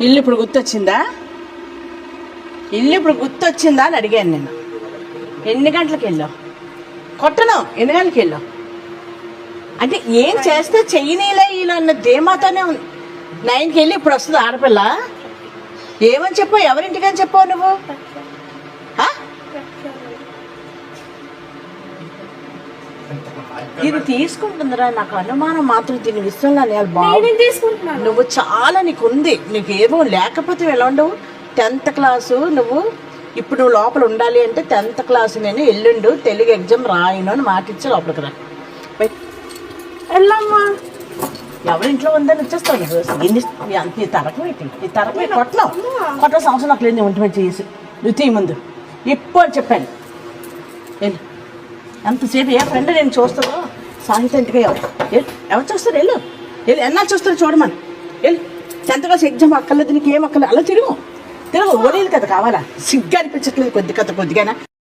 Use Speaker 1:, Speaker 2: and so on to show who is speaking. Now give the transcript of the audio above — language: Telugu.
Speaker 1: ఇల్లు ఇప్పుడు గుర్తొచ్చిందా? ఇల్లు ఇప్పుడు గుర్తొచ్చిందా అని అడిగాను నేను. ఎన్ని గంటలకు వెళ్ళావు? కొట్టను. ఎన్ని గంటలకు వెళ్ళావు అంటే ఏం చేస్తే చెయ్యనీలే వీళ్ళు అన్న ధీమాతోనే ఉంది. 9కి వెళ్ళి ఇప్పుడు వస్తుంది ఆడపిల్ల. ఏమని చెప్పావు? ఎవరింటికని చెప్పావు నువ్వు? ఇది తీసుకుంటుందిరా, నాకు అనుమానం మాత్రం దీని విషయంలో. నువ్వు చాలా నీకు ఉంది, నీకు ఏమో లేకపోతే ఎలా ఉండవు. 10th క్లాసు నువ్వు ఇప్పుడు నువ్వు లోపల ఉండాలి అంటే 10th క్లాసు నేను ఎల్లుండు తెలుగు ఎగ్జామ్ రాయను అని మాటిచ్చి లోపలికి రా. వెళ్ళమ్మా. ఎవరింట్లో ఉందని వచ్చేస్తావు నువ్వు. ఈ తరకం ఏంటి? ఈ తరకం కొట్ట సంవత్సరం నాకు లేదు ఒంటిమెంట్ చేసి నువ్వు తీ ముందు ఇప్పుడు అని చెప్పాను. వెళ్ళు. ఎంతసేపు ఏ ఫ్రెండ్ నేను చూస్తాను సాహిత్య ఇంటికి ఎవరు చూస్తారు? వెళ్ళు ఎన్నాళ్ళు చూస్తారు చూడమని. వెళ్ళు. 10th క్లాస్ ఎగ్జామ్ అక్కర్లేదు, నీకు ఏం అక్కర్లేదు. అలా తిరుగు ఓడీలు కదా కావాలా? సిగ్గు అనిపించట్లేదు కొద్దిగా.